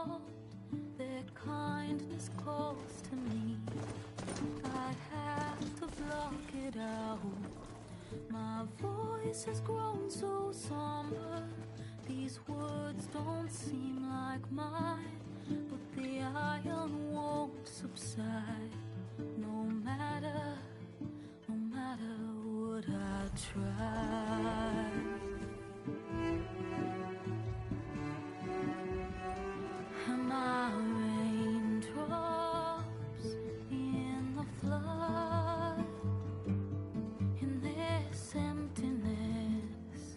heart, their kindness calls to me. I have to block it out. My voice has grown so somber. These words don't seem like mine, but the iron won't subside. No matter what I try. Am I raindrops in the flood? In this emptiness,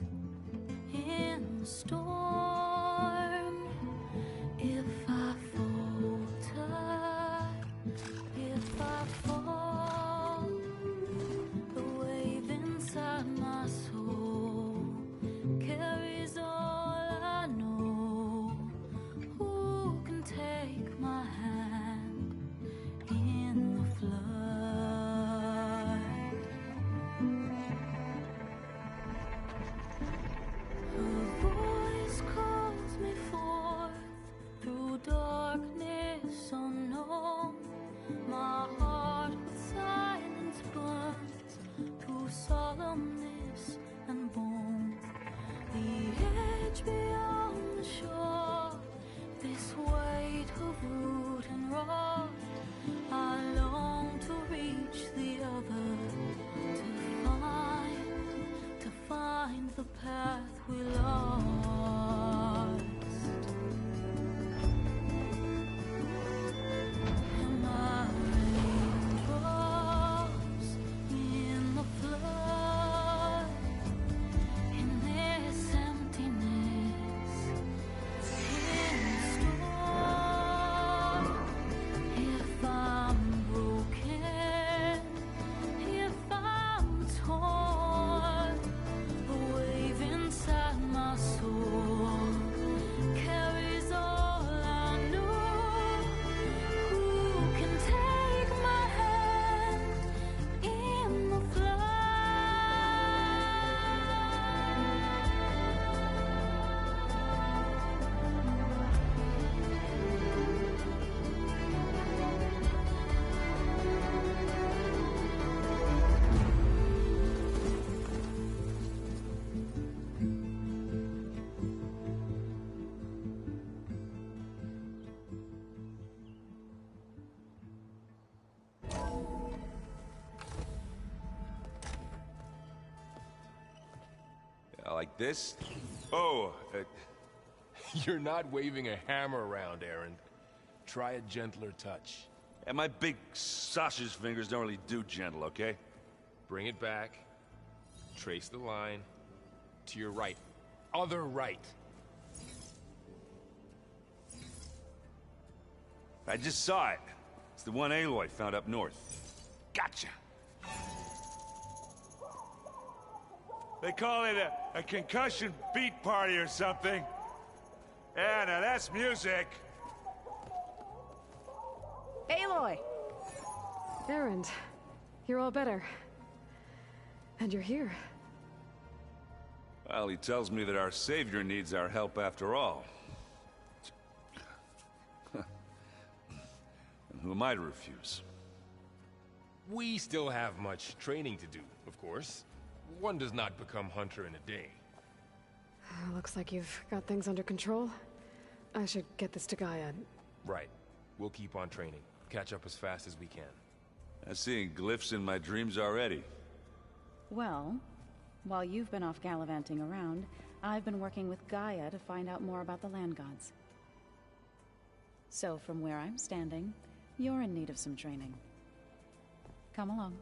in the storm, if I falter, if I fall, the wave inside my soul carries all I know. Who can take my hand in the flood? Her voice calls me forth through darkness unknown. My heart with silence burns through solemnness and bone. The edge beyond the shore, this weight of root and rod. I long to reach the other, to find the path we lost. Am I raindrops in the flood? In this emptiness, in the storm, if I'm broken, if I'm torn, the wave inside my soul carries all I know. Who can take my hand in the Like this? Oh, You're not waving a hammer around, Aaron. Try a gentler touch. and my big sausage fingers don't really do gentle, okay? Bring it back. Trace the line. To your right. Other right. I just saw it. It's the one Aloy found up north. Gotcha! They call it a concussion beat party or something. Yeah, now that's music. Aloy! Aaron, you're all better. And you're here. Well, he tells me that our savior needs our help after all. And who am I to refuse? We still have much training to do, of course. One does not become hunter in a day. Looks like you've got things under control. I should get this to Gaia. Right. We'll keep on training. Catch up as fast as we can. I'm seeing glyphs in my dreams already. Well, while you've been off gallivanting around, I've been working with Gaia to find out more about the land gods. So from where I'm standing, you're in need of some training. Come along.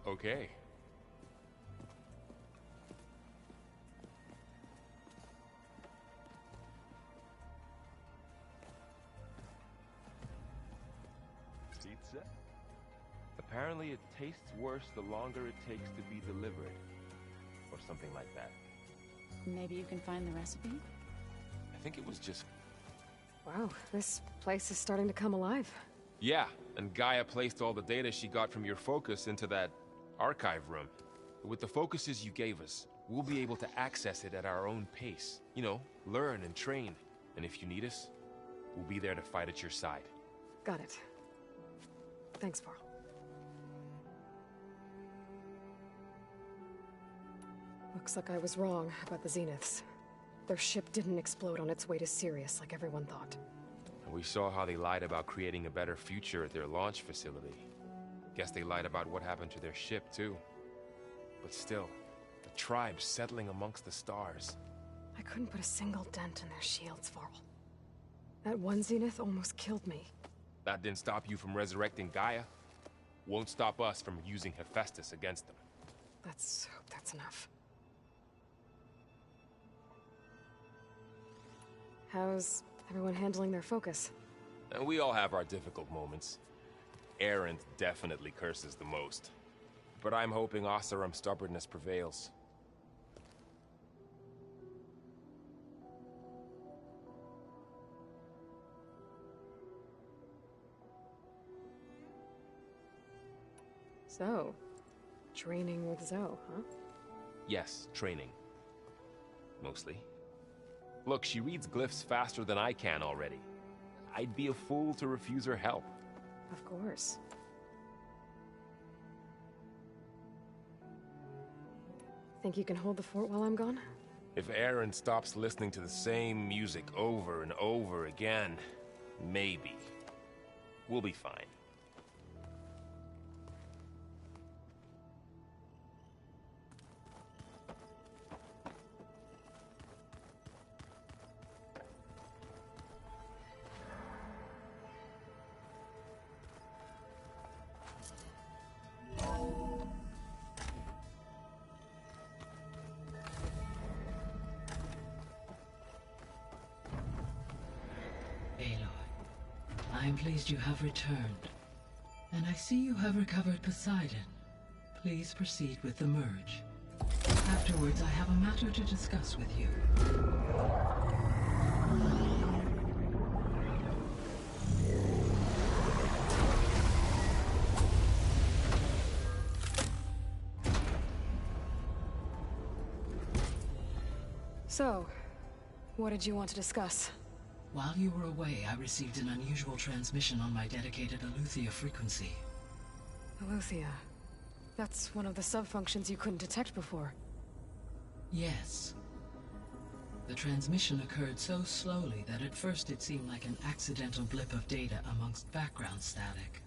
Okay. Pizza? Apparently it tastes worse the longer it takes to be delivered. Or something like that. Maybe you can find the recipe? I think it was just... Wow, this place is starting to come alive. Yeah, and Gaia placed all the data she got from your focus into that archive room. With the focuses you gave us, We'll be able to access it at our own pace. You know, learn and train. And if you need us, we'll be there to fight at your side. Got it. Thanks, Varl. Looks like I was wrong about the Zeniths. Their ship didn't explode on its way to Sirius like everyone thought. And we saw how they lied about creating a better future at their launch facility. Guess they lied about what happened to their ship, too. But still, the tribe settling amongst the stars. I couldn't put a single dent in their shields, Varl. That one Zenith almost killed me. That didn't stop you from resurrecting Gaia. Won't stop us from using Hephaestus against them. Let's hope that's enough. How's everyone handling their focus? And we all have our difficult moments. Aerith definitely curses the most. But I'm hoping Oseram's stubbornness prevails. So, training with Zoe, huh? Yes, training. Mostly. Look, she reads glyphs faster than I can already. I'd be a fool to refuse her help. Of course. Think you can hold the fort while I'm gone? If Aaron stops listening to the same music over and over again, maybe. We'll be fine. I am pleased you have returned. And I see you have recovered Poseidon. Please proceed with the merge. Afterwards, I have a matter to discuss with you. So, what did you want to discuss? While you were away, I received an unusual transmission on my dedicated Aletheia frequency. Aletheia. That's one of the sub-functions you couldn't detect before. Yes. The transmission occurred so slowly that at first it seemed like an accidental blip of data amongst background static.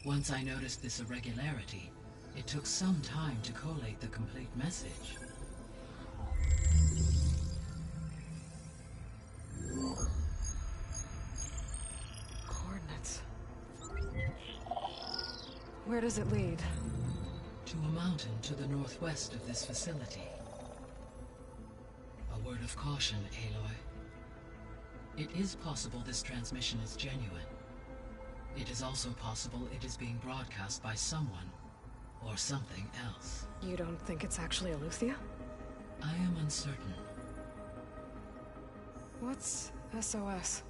Once I noticed this irregularity, it took some time to collate the complete message. Coordinates. Where does it lead? To a mountain to the northwest of this facility. A word of caution, Aloy. It is possible this transmission is genuine. It is also possible it is being broadcast by someone, or something else. You don't think it's actually Aletheia? I am uncertain. What's SOS?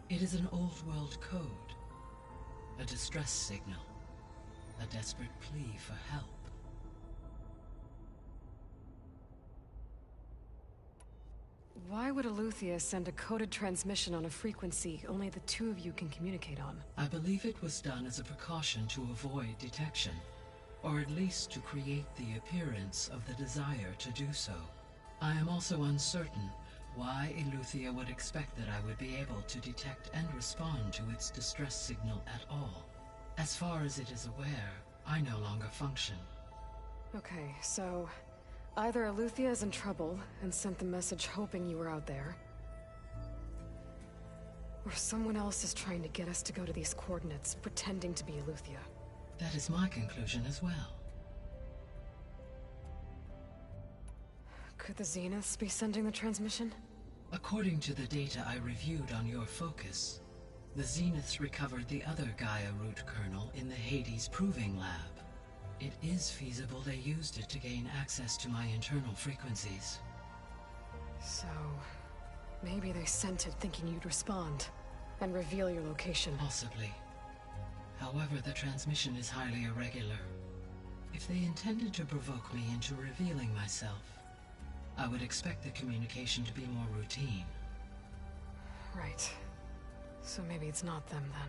It is an old-world code. A distress signal. A desperate plea for help. Why would Aletheia send a coded transmission on a frequency only the two of you can communicate on? I believe it was done as a precaution to avoid detection, or at least to create the appearance of the desire to do so. I am also uncertain why Aletheia would expect that I would be able to detect and respond to its distress signal at all. As far as it is aware, I no longer function. Okay, so either Aletheia is in trouble and sent the message hoping you were out there, or someone else is trying to get us to go to these coordinates, pretending to be Aletheia. That is my conclusion as well. Could the Zeniths be sending the transmission? According to the data I reviewed on your focus, the Zeniths recovered the other Gaia root kernel in the Hades Proving Lab. It is feasible they used it to gain access to my internal frequencies. So, maybe they sent it thinking you'd respond, and reveal your location. Possibly. However, the transmission is highly irregular. If they intended to provoke me into revealing myself, I would expect the communication to be more routine. Right. So maybe it's not them then.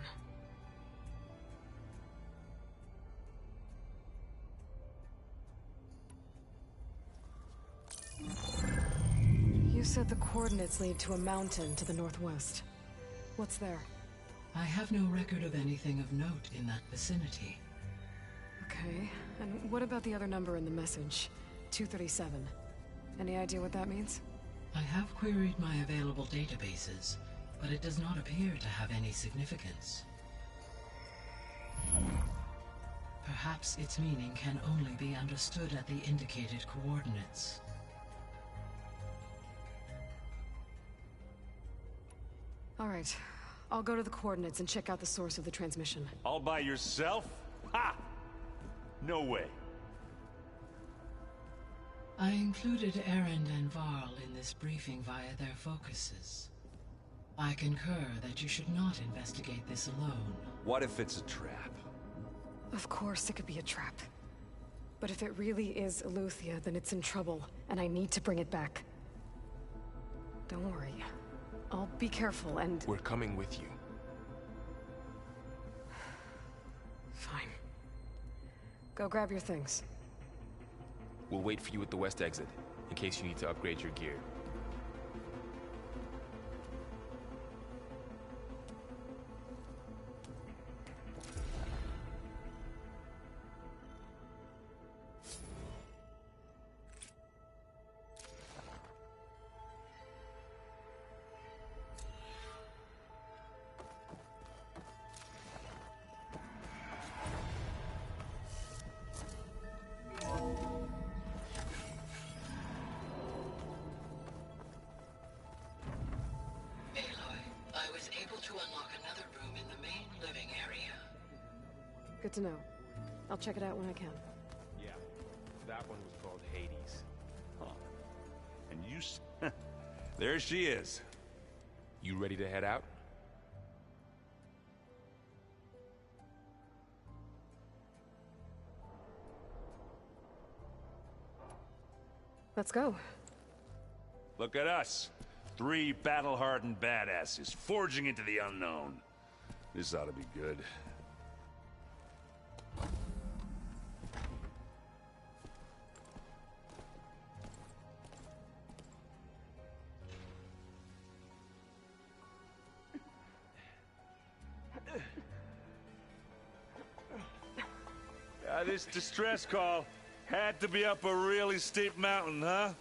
You said the coordinates lead to a mountain to the northwest. What's there? I have no record of anything of note in that vicinity. Okay, and what about the other number in the message? 237. Any idea what that means? I have queried my available databases, but it does not appear to have any significance. Perhaps its meaning can only be understood at the indicated coordinates. All right, I'll go to the coordinates and check out the source of the transmission. All by yourself? Ha! No way. I included Erend and Varl in this briefing via their focuses. I concur that you should not investigate this alone. What if it's a trap? Of course it could be a trap. But if it really is Eleuthia, then it's in trouble, and I need to bring it back. Don't worry. I'll be careful and... We're coming with you. Fine. Go grab your things. We'll wait for you at the west exit, in case you need to upgrade your gear. Good to know. I'll check it out when I can. Yeah, that one was called Hades. Huh. And you there she is. You ready to head out? Let's go. Look at us. 3 battle-hardened badasses forging into the unknown. This ought to be good. This distress call had to be up a really steep mountain, huh?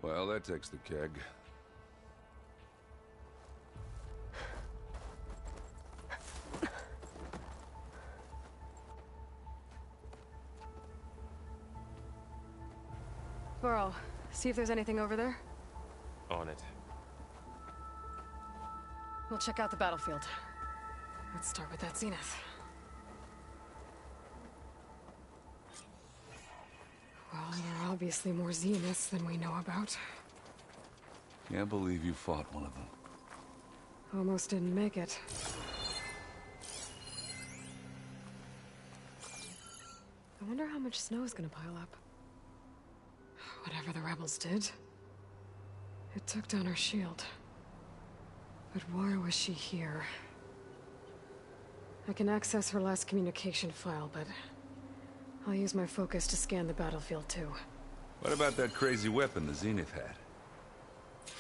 Well, that takes the keg. Varl, see if there's anything over there. On it. We'll check out the battlefield. Let's start with that zenith. Well, there are obviously more zeniths than we know about. Can't believe you fought one of them. Almost didn't make it. I wonder how much snow is gonna pile up. Whatever the rebels did, it took down her shield. But why was she here? I can access her last communication file, but I'll use my focus to scan the battlefield too. What about that crazy weapon the Zenith had?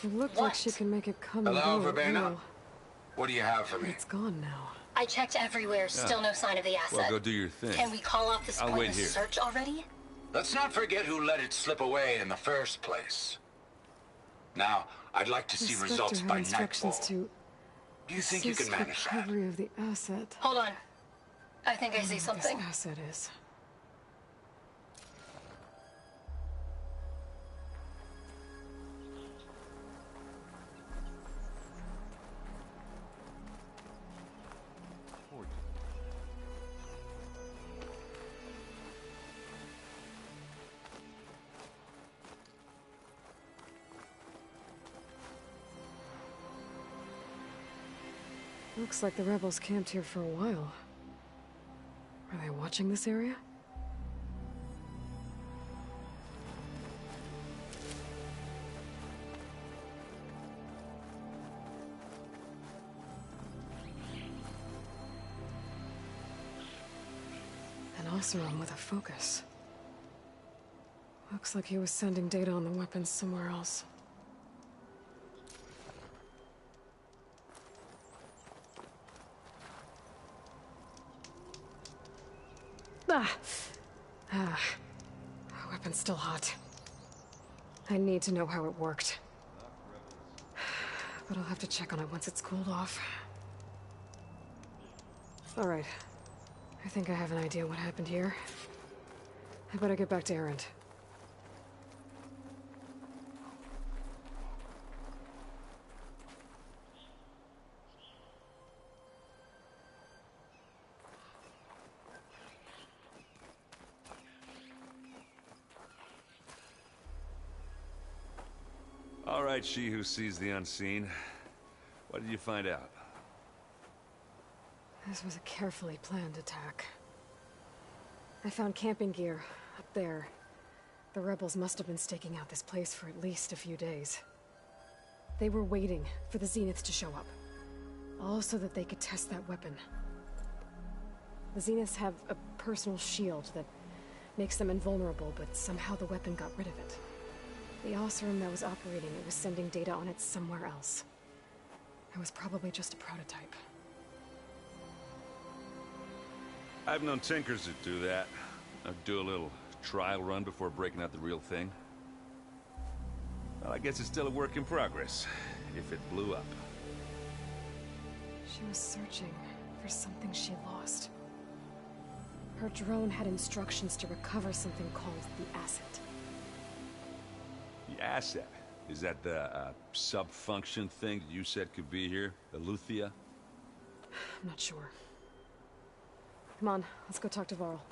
It looked like she can make it come and Hello, go at Verbena? will. What do you have for But me? it's gone now. I checked everywhere, still no sign of the asset. Well, go do your thing. Can we call off this I'll wait pointless here. search already? Let's not forget who let it slip away in the first place. Now, I'd like to see Inspector results had by instructions nightfall. to Do you think you can assist manage that? recovery of the asset. Hold on. I think I see What this something. asset is. Looks like the rebels camped here for a while. Are they watching this area? An Oseram with a focus. Looks like he was sending data on the weapons somewhere else. Weapon's still hot. I need to know how it worked. But I'll have to check on it once it's cooled off. Alright. I think I have an idea what happened here. I better get back to Erend. All right, she who sees the unseen. What did you find out? This was a carefully planned attack. I found camping gear up there. The rebels must have been staking out this place for at least a few days. They were waiting for the Zeniths to show up. All so that they could test that weapon. The Zeniths have a personal shield that makes them invulnerable, but somehow the weapon got rid of it. The Oseram that was operating it was sending data on it somewhere else. It was probably just a prototype. I've known tinkers that do that. I'd do a little trial run before breaking out the real thing. Well, I guess it's still a work in progress, if it blew up. She was searching for something she lost. Her drone had instructions to recover something called the asset. The asset? Is that the sub-function thing that you said could be here? The Luthia? I'm not sure. Come on, let's go talk to Varl.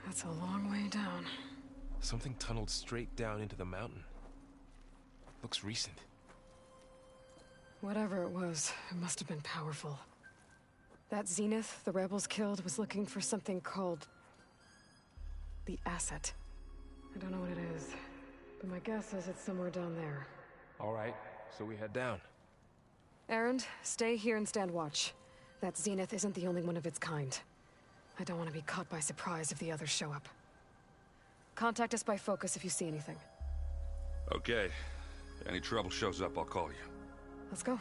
That's a long way down. Something tunneled straight down into the mountain. Looks recent. Whatever it was, it must have been powerful. That Zenith the rebels killed was looking for something called the asset. I don't know what it is, but my guess is it's somewhere down there. All right, so we head down. Erend, stay here and stand watch. That Zenith isn't the only one of its kind. I don't want to be caught by surprise if the others show up. Contact us by focus if you see anything. Okay. If any trouble shows up, I'll call you. Let's go.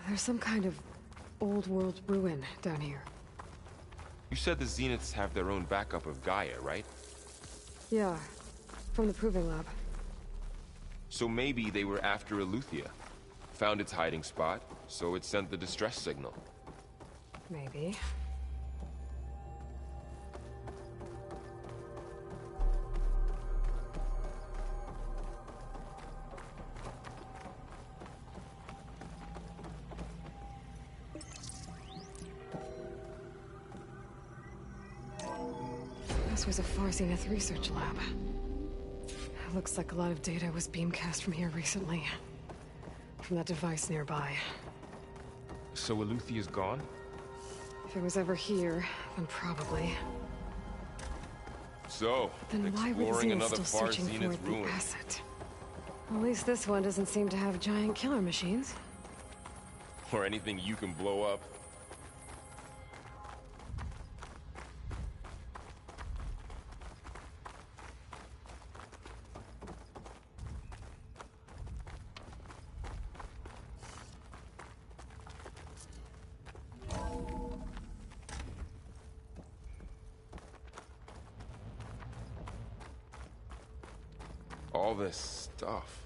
There's some kind of old world ruin down here. You said the Zeniths have their own backup of Gaia, right? Yeah, from the Proving Lab. So maybe they were after Eleuthia. Found its hiding spot, so it sent the distress signal. Maybe. This was a Far Zenith research lab. It looks like a lot of data was beamcast from here recently. From that device nearby. So Eluthia's gone? If it was ever here, then probably. So, Then why were the exploring Zeniths another still Far searching Zenith for the ruin. asset? At least this one doesn't seem to have giant killer machines. Or anything you can blow up. All this stuff.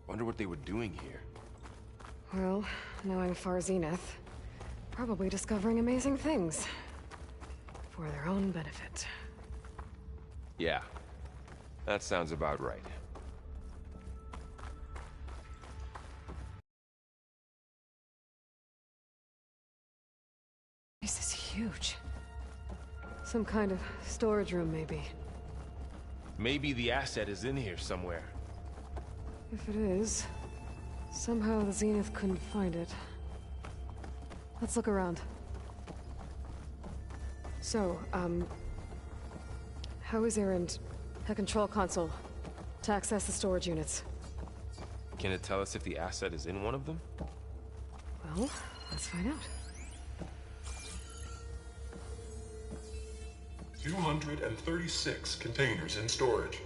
Wonder what they were doing here. Well, knowing Far Zenith, probably discovering amazing things. For their own benefit. Yeah, that sounds about right. This is huge. Some kind of storage room, maybe. Maybe the asset is in here somewhere. If it is, somehow the Zenith couldn't find it. Let's look around. So, how is Erend? A control console to access the storage units. Can it tell us if the asset is in one of them? Well, let's find out. 236 containers in storage.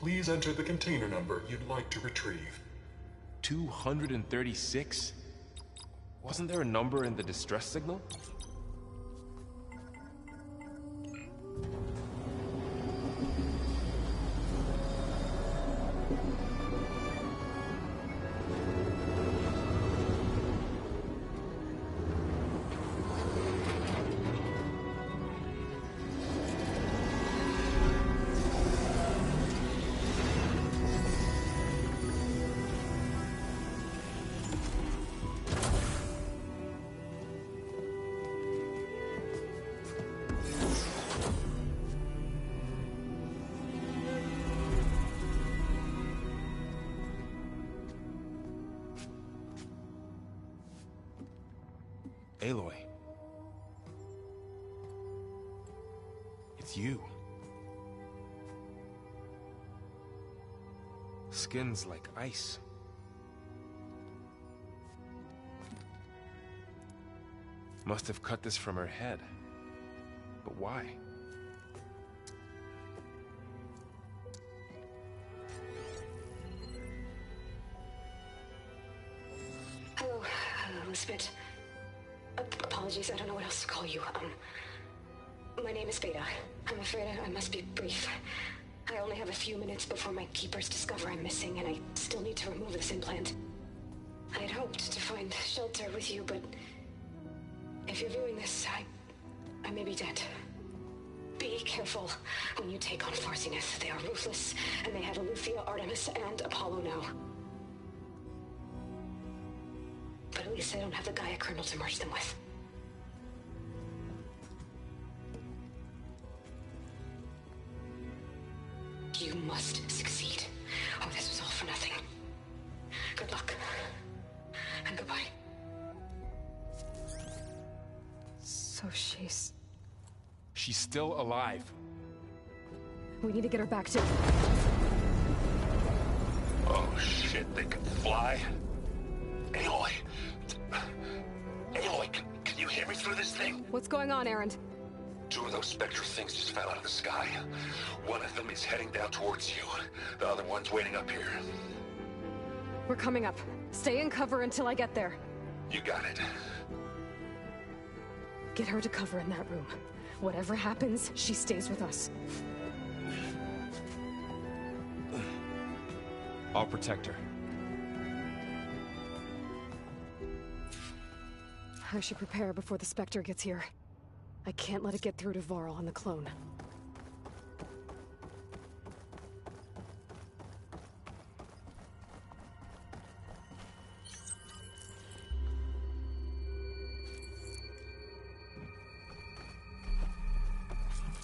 Please enter the container number you'd like to retrieve. 236? Wasn't there a number in the distress signal? Aloy. It's you. Skin's like ice. Must have cut this from her head. But why? Hello, Elizabeth. Apologies, I don't know what else to call you. My name is Beta. I'm afraid I must be brief. I only have a few minutes before my keepers discover I'm missing, and I still need to remove this implant. I had hoped to find shelter with you, but if you're viewing this, I may be dead. Be careful when you take on Far Zenith. They are ruthless, and they have Eleuthia, Artemis, and Apollo now. But at least I don't have the Gaia kernel to merge them with. You must succeed, or this was all for nothing. Good luck. And goodbye. So she's still alive. We need to get her back to... Oh shit, they can fly? Aloy! Aloy, can you hear me through this thing? What's going on, Erend? Two of those spectral things just fell out of the sky. One of them is heading down towards you. The other one's waiting up here. We're coming up. Stay in cover until I get there. You got it. Get her to cover in that room. Whatever happens, she stays with us. I'll protect her. I should prepare before the Spectre gets here. I can't let it get through to Varl and the clone.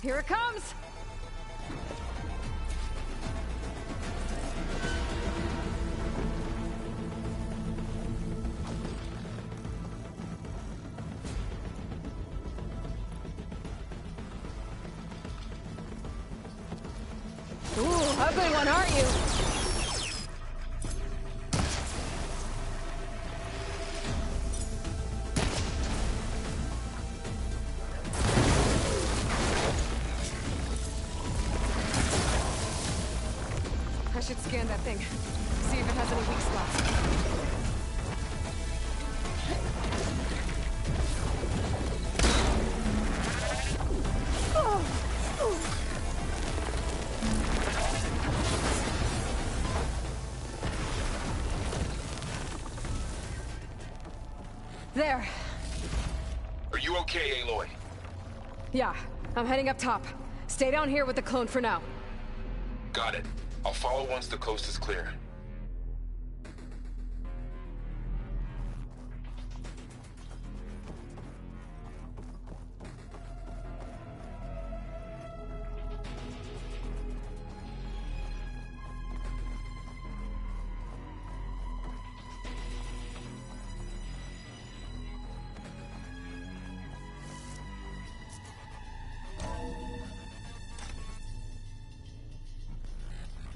Here it comes! Ooh, ugly one, aren't you? I should scan that thing. See if it has any weak spots. There. Are you okay, Aloy? Yeah, I'm heading up top. Stay down here with the clone for now. Got it. I'll follow once the coast is clear.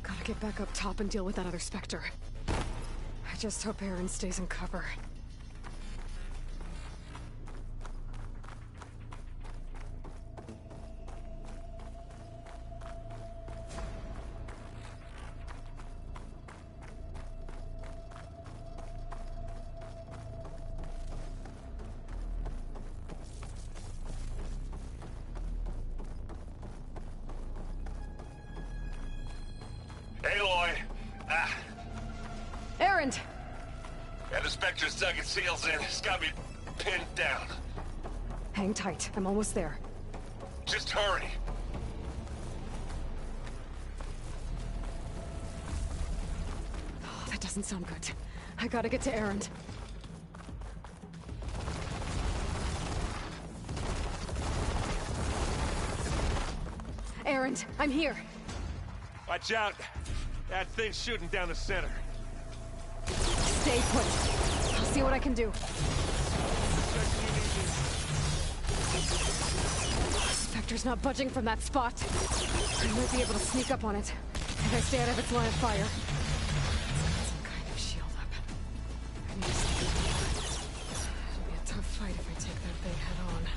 Gotta get back up top and deal with that other Spectre. I just hope Aaron stays in cover. Aloy! Erend! Yeah, the Spectre's dug its heels in. It's got me pinned down. Hang tight, I'm almost there. Just hurry. Oh, that doesn't sound good. I gotta get to Erend. Erend, I'm here. Watch out. That thing's shooting down the center. Stay put. I'll see what I can do. Spectre's not budging from that spot. I might be able to sneak up on it if I stay out of its line of fire. It's got some kind of shield up. I need to stay alive. It'll be a tough fight if I take that thing head on.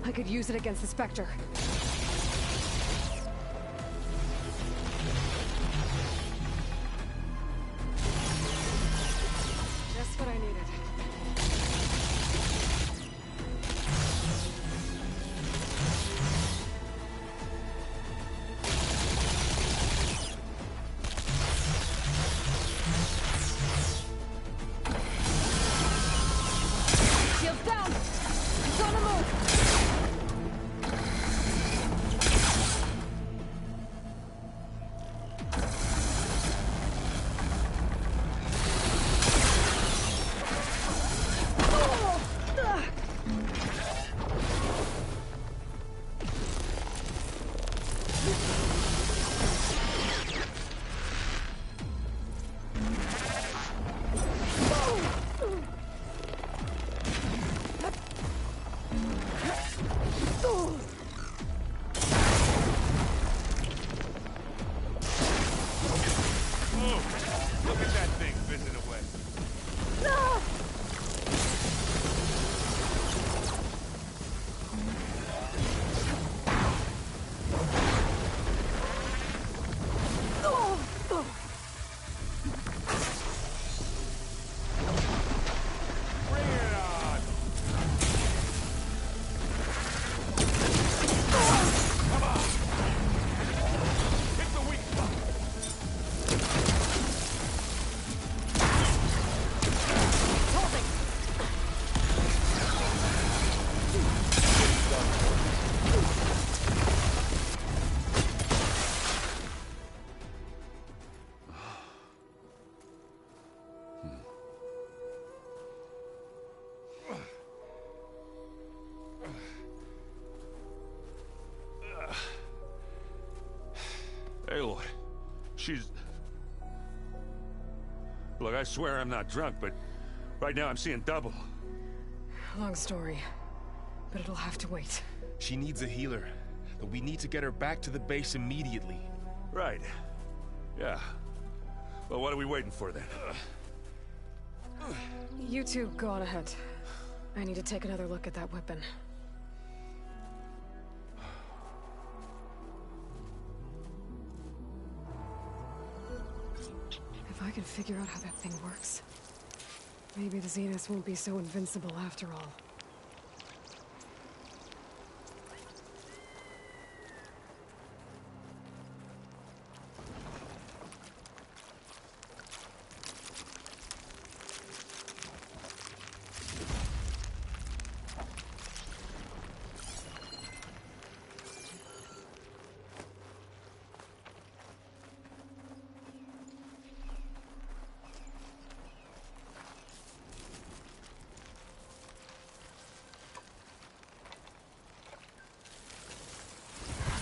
I could use it against the Spectre. Just what I needed. Shields down! It's on the move! Aloy, she's... Look, I swear I'm not drunk, but right now I'm seeing double. Long story, but it'll have to wait. She needs a healer, but we need to get her back to the base immediately. Right. Yeah. Well, what are we waiting for then? You two go on ahead. I need to take another look at that weapon. If I can figure out how that thing works, maybe the Zeniths won't be so invincible after all.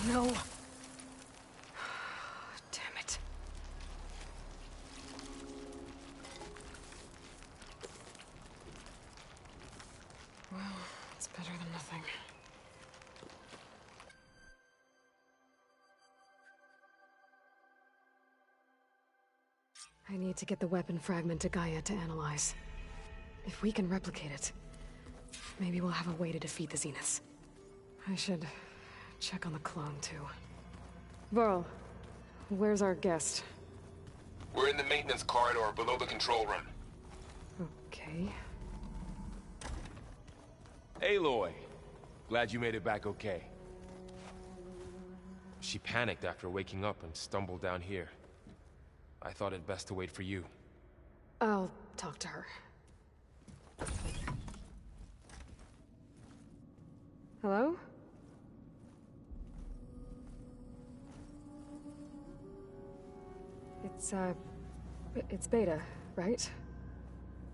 No. Damn it. Well, it's better than nothing. I need to get the weapon fragment to Gaia to analyze. If we can replicate it, maybe we'll have a way to defeat the Zeniths. I should check on the clone, too. Varl, where's our guest? We're in the maintenance corridor below the control room. Okay. Aloy, glad you made it back okay. She panicked after waking up and stumbled down here. I thought it best to wait for you. I'll talk to her. Hello? It's Beta, right?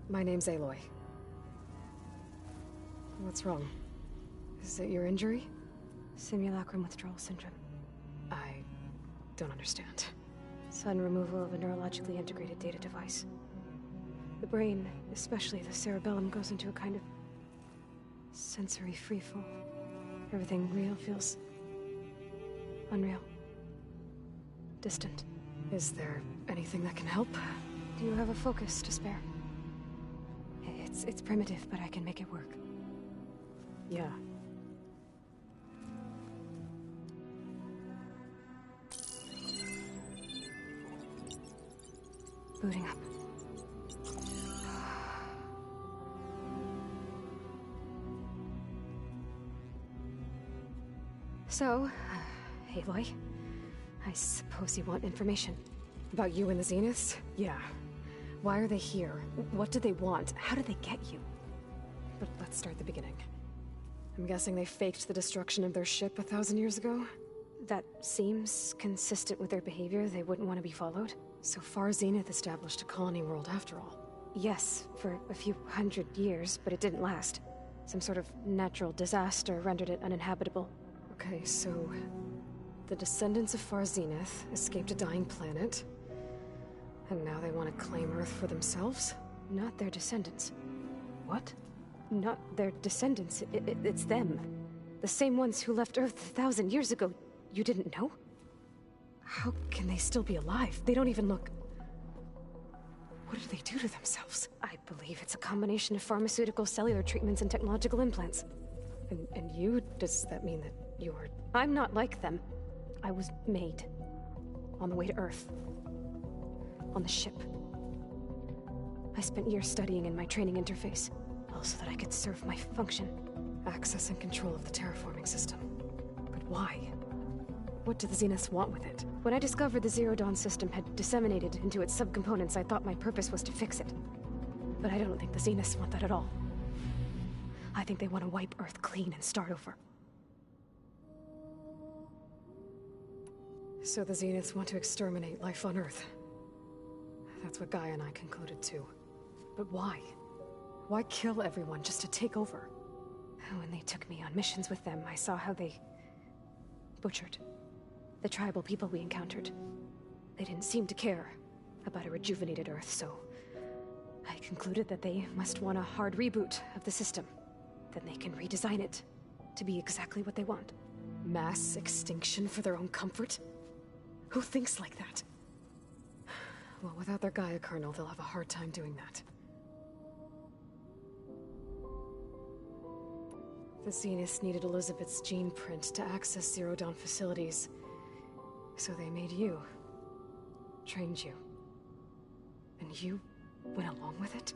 My name's Aloy. What's wrong? Is it your injury? Simulacrum withdrawal syndrome. I don't understand. Sudden removal of a neurologically integrated data device. The brain, especially the cerebellum, goes into a kind of sensory freefall. Everything real feels unreal. Distant. Is there anything that can help? Do you have a focus to spare? It's primitive, but I can make it work. Yeah. Booting up. So, Aloy, I suppose you want information. About you and the Zeniths? Yeah. Why are they here? What do they want? How did they get you? But let's start at the beginning. I'm guessing they faked the destruction of their ship 1,000 years ago? That seems consistent with their behavior. They wouldn't want to be followed. So far, Zenith established a colony world after all. Yes, for a few hundred years, but it didn't last. Some sort of natural disaster rendered it uninhabitable. Okay, so the descendants of Far Zenith escaped a dying planet, and now they want to claim Earth for themselves? Not their descendants. What? Not their descendants. It's them. The same ones who left Earth 1,000 years ago. You didn't know? How can they still be alive? They don't even look... What did they do to themselves? I believe it's a combination of pharmaceutical, cellular treatments, and technological implants. And you? Does that mean that you're... I'm not like them. I was made. On the way to Earth. On the ship. I spent years studying in my training interface, all so that I could serve my function. Access and control of the terraforming system. But why? What do the Zeniths want with it? When I discovered the Zero Dawn system had disseminated into its subcomponents, I thought my purpose was to fix it. But I don't think the Zeniths want that at all. I think they want to wipe Earth clean and start over. So the Zeniths want to exterminate life on Earth. That's what Gaia and I concluded too. But why? Why kill everyone just to take over? When they took me on missions with them, I saw how they butchered The tribal people we encountered. They didn't seem to care about a rejuvenated Earth, so I concluded that they must want a hard reboot of the system. Then they can redesign it to be exactly what they want. Mass extinction for their own comfort? Who thinks like that? Well, without their Gaia kernel, they'll have a hard time doing that. The Zeniths needed Elizabeth's gene print to access Zero Dawn facilities. So they made you. Trained you. And you went along with it?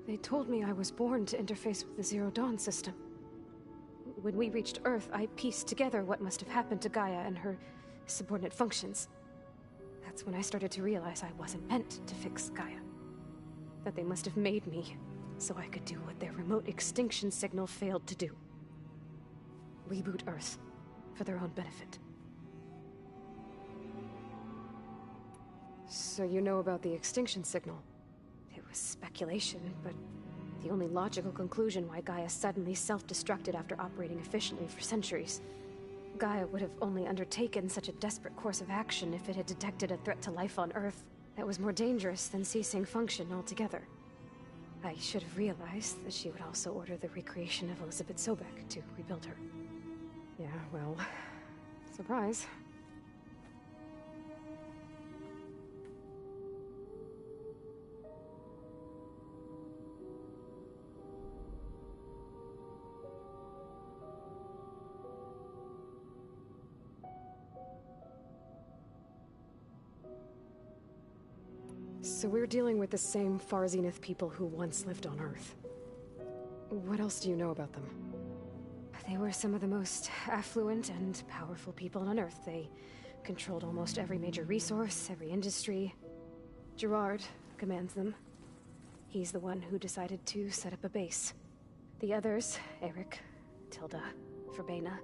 They told me I was born to interface with the Zero Dawn system. When we reached Earth, I pieced together what must have happened to Gaia and her subordinate functions. That's when I started to realize I wasn't meant to fix Gaia. That they must have made me so I could do what their remote extinction signal failed to do. Reboot Earth for their own benefit. So you know about the extinction signal? It was speculation, but the only logical conclusion why Gaia suddenly self-destructed after operating efficiently for centuries. Gaia would have only undertaken such a desperate course of action if it had detected a threat to life on Earth that was more dangerous than ceasing function altogether. I should have realized that she would also order the recreation of Elizabeth Sobek to rebuild her. Yeah, well, surprise. So we're dealing with the same Far Zenith people who once lived on Earth. What else do you know about them? They were some of the most affluent and powerful people on Earth. They controlled almost every major resource, every industry. Gerard commands them. He's the one who decided to set up a base. The others, Eric, Tilda, Verbena,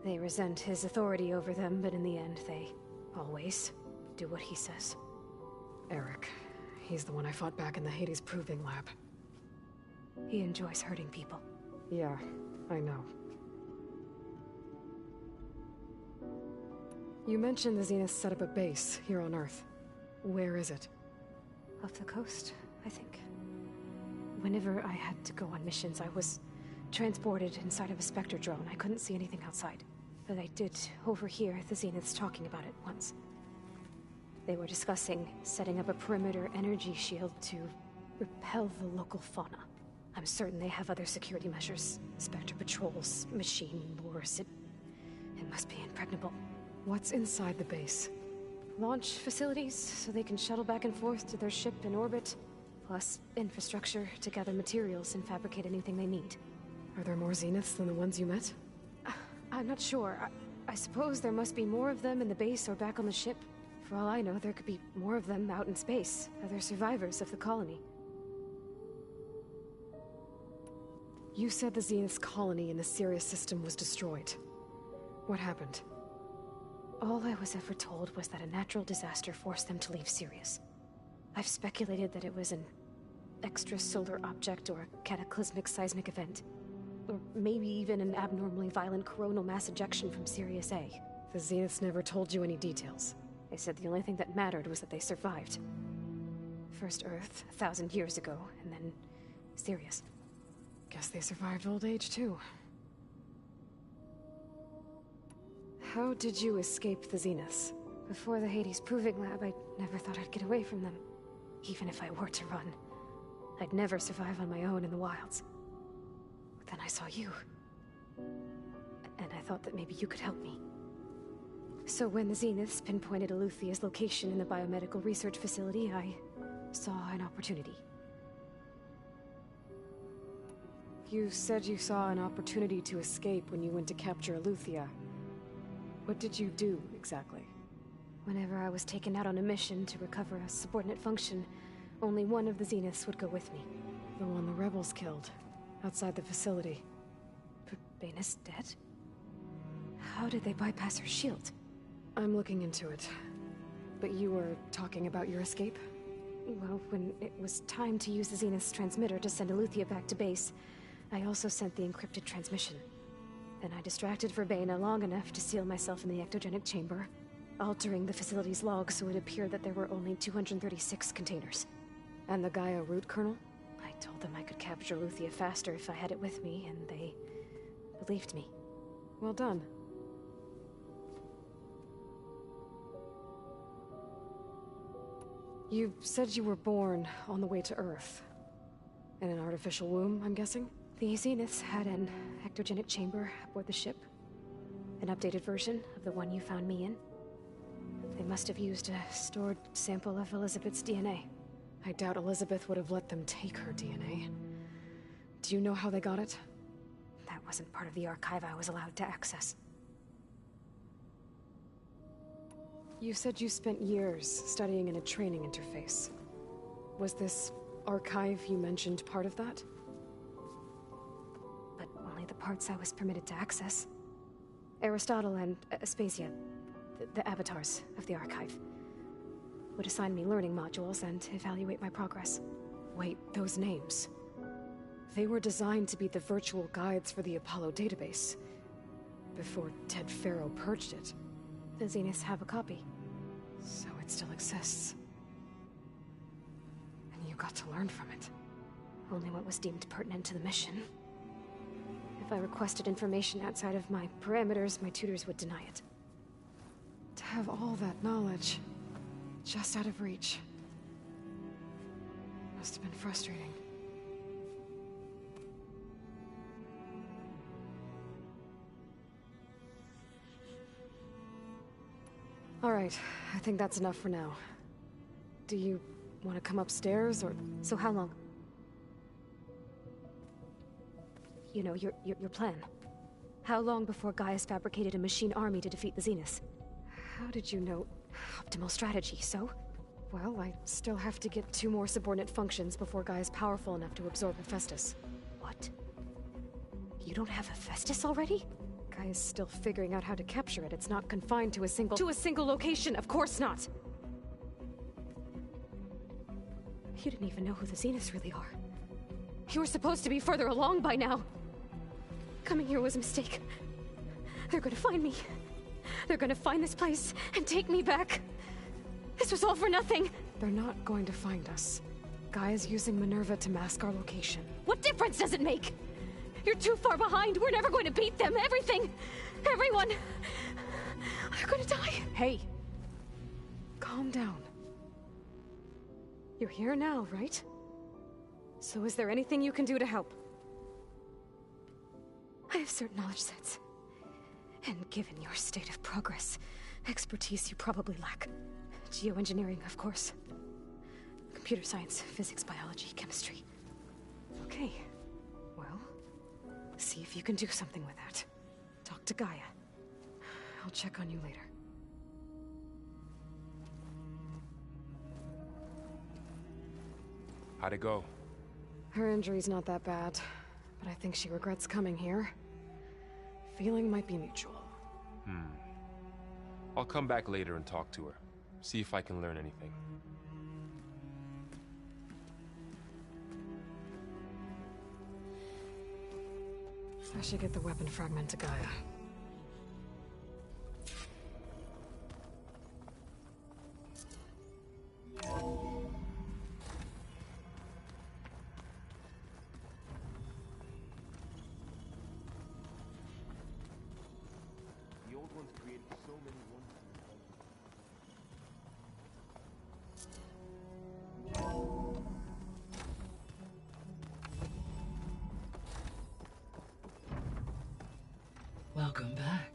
they resent his authority over them, but in the end, they always do what he says. Eric. He's the one I fought back in the Hades Proving Lab. He enjoys hurting people. Yeah, I know. You mentioned the Zeniths set up a base here on Earth. Where is it? Off the coast, I think. Whenever I had to go on missions, I was transported inside of a Spectre drone. I couldn't see anything outside. But I did overhear the Zeniths talking about it once. They were discussing setting up a perimeter energy shield to repel the local fauna. I'm certain they have other security measures. Spectre patrols, machine wars. It must be impregnable. What's inside the base? Launch facilities, so they can shuttle back and forth to their ship in orbit. Plus infrastructure to gather materials and fabricate anything they need. Are there more Zeniths than the ones you met? I'm not sure. I suppose there must be more of them in the base or back on the ship. For all I know, there could be more of them out in space, other survivors of the colony. You said the Zenith's colony in the Sirius system was destroyed. What happened? All I was ever told was that a natural disaster forced them to leave Sirius. I've speculated that it was an extrasolar object or a cataclysmic seismic event. Or maybe even an abnormally violent coronal mass ejection from Sirius A. The Zeniths never told you any details. They said the only thing that mattered was that they survived. First Earth, 1,000 years ago, and then Sirius. Guess they survived old age, too. How did you escape the Zeniths? Before the Hades Proving Lab, I never thought I'd get away from them. Even if I were to run, I'd never survive on my own in the wilds. But then I saw you. And I thought that maybe you could help me. So when the Zeniths pinpointed Eluthia's location in the biomedical research facility, I saw an opportunity. You said you saw an opportunity to escape when you went to capture Eluthia. What did you do, exactly? Whenever I was taken out on a mission to recover a subordinate function, only one of the Zeniths would go with me. The one the rebels killed, outside the facility. Verbena's dead? How did they bypass her shield? I'm looking into it. But you were talking about your escape? Well, when it was time to use the Zenith's transmitter to send Eluthia back to base, I also sent the encrypted transmission. Then I distracted Verbena long enough to seal myself in the ectogenic chamber, altering the facility's log so it appeared that there were only 236 containers. And the Gaia root kernel? I told them I could capture Luthia faster if I had it with me, and they believed me. Well done. You said you were born on the way to Earth. In an artificial womb, I'm guessing? The Zeniths had an ectogenic chamber aboard the ship. An updated version of the one you found me in. They must have used a stored sample of Elizabeth's DNA. I doubt Elizabeth would have let them take her DNA. Do you know how they got it? That wasn't part of the archive I was allowed to access. You said you spent years studying in a training interface. Was this archive you mentioned part of that? But only the parts I was permitted to access. Aristotle and Aspasia, the avatars of the archive, would assign me learning modules and evaluate my progress. Wait, those names. They were designed to be the virtual guides for the Apollo database. Before Ted Faro purged it. The Zeniths have a copy. So it still exists. And you got to learn from it. Only what was deemed pertinent to the mission. If I requested information outside of my parameters, my tutors would deny it. To have all that knowledge, just out of reach. Must have been frustrating. All right, I think that's enough for now. Do you want to come upstairs, or... So how long? You know, your plan. How long before Gaius fabricated a machine army to defeat the Zeniths? How did you know? Optimal strategy, so? Well, I still have to get 2 more subordinate functions before Gaia's powerful enough to absorb Hephaestus. What? You don't have Hephaestus already? Gaia's still figuring out how to capture it. It's not confined to a single location, of course not! You didn't even know who the Zeniths really are. You were supposed to be further along by now! Coming here was a mistake. They're gonna find me. They're gonna find this place and take me back. This was all for nothing. They're not going to find us. Gaia's using Minerva to mask our location. What difference does it make? You're too far behind. We're never going to beat them. Everything. Everyone. They're gonna die. Hey. Calm down. You're here now, right? So is there anything you can do to help? I have certain knowledge sets. And given your state of progress, expertise you probably lack. Geoengineering, of course. Computer science, physics, biology, chemistry. Okay. Well, see if you can do something with that. Talk to Gaia. I'll check on you later. How'd it go? Her injury's not that bad, but I think she regrets coming here. Feeling might be mutual. I'll come back later and talk to her. See if I can learn anything. I should get the weapon fragment to Gaia. The old ones created so many wonders. Welcome back.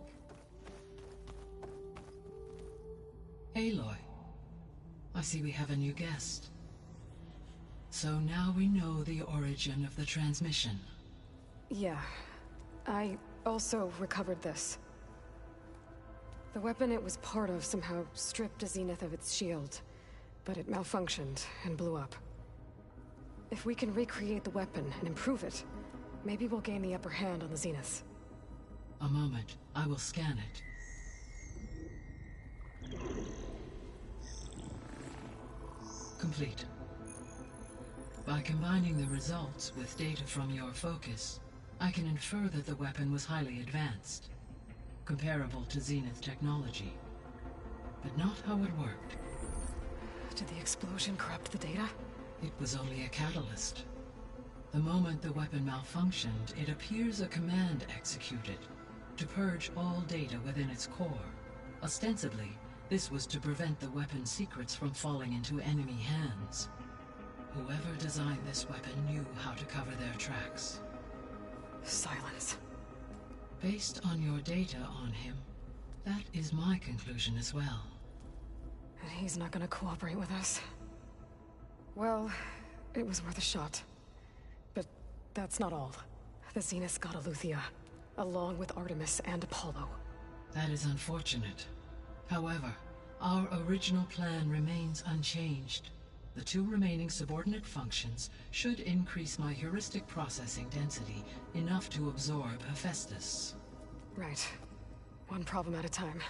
Aloy, I see we have a new guest. So now we know the origin of the transmission. Yeah. I also recovered this. The weapon it was part of somehow stripped a Zenith of its shield, but it malfunctioned and blew up. If we can recreate the weapon and improve it, maybe we'll gain the upper hand on the Zeniths. A moment, I will scan it. Complete. By combining the results with data from your focus, I can infer that the weapon was highly advanced, comparable to Zenith technology, but not how it worked. Did the explosion corrupt the data? It was only a catalyst. The moment the weapon malfunctioned, it appears a command executed to purge all data within its core. Ostensibly, this was to prevent the weapon's secrets from falling into enemy hands. Whoever designed this weapon knew how to cover their tracks. Silence. Based on your data on him, that is my conclusion as well. And he's not gonna cooperate with us. Well, it was worth a shot. But that's not all. The Zeniths got Eleuthia, along with Artemis and Apollo. That is unfortunate. However, our original plan remains unchanged. The 2 remaining subordinate functions should increase my heuristic processing density enough to absorb Hephaestus. Right. One problem at a time.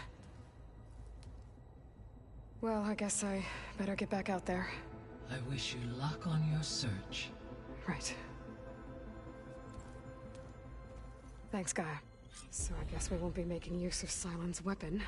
Well, I guess I better get back out there. I wish you luck on your search. Right. Thanks, Gaia. So I guess we won't be making use of Cylon's weapon.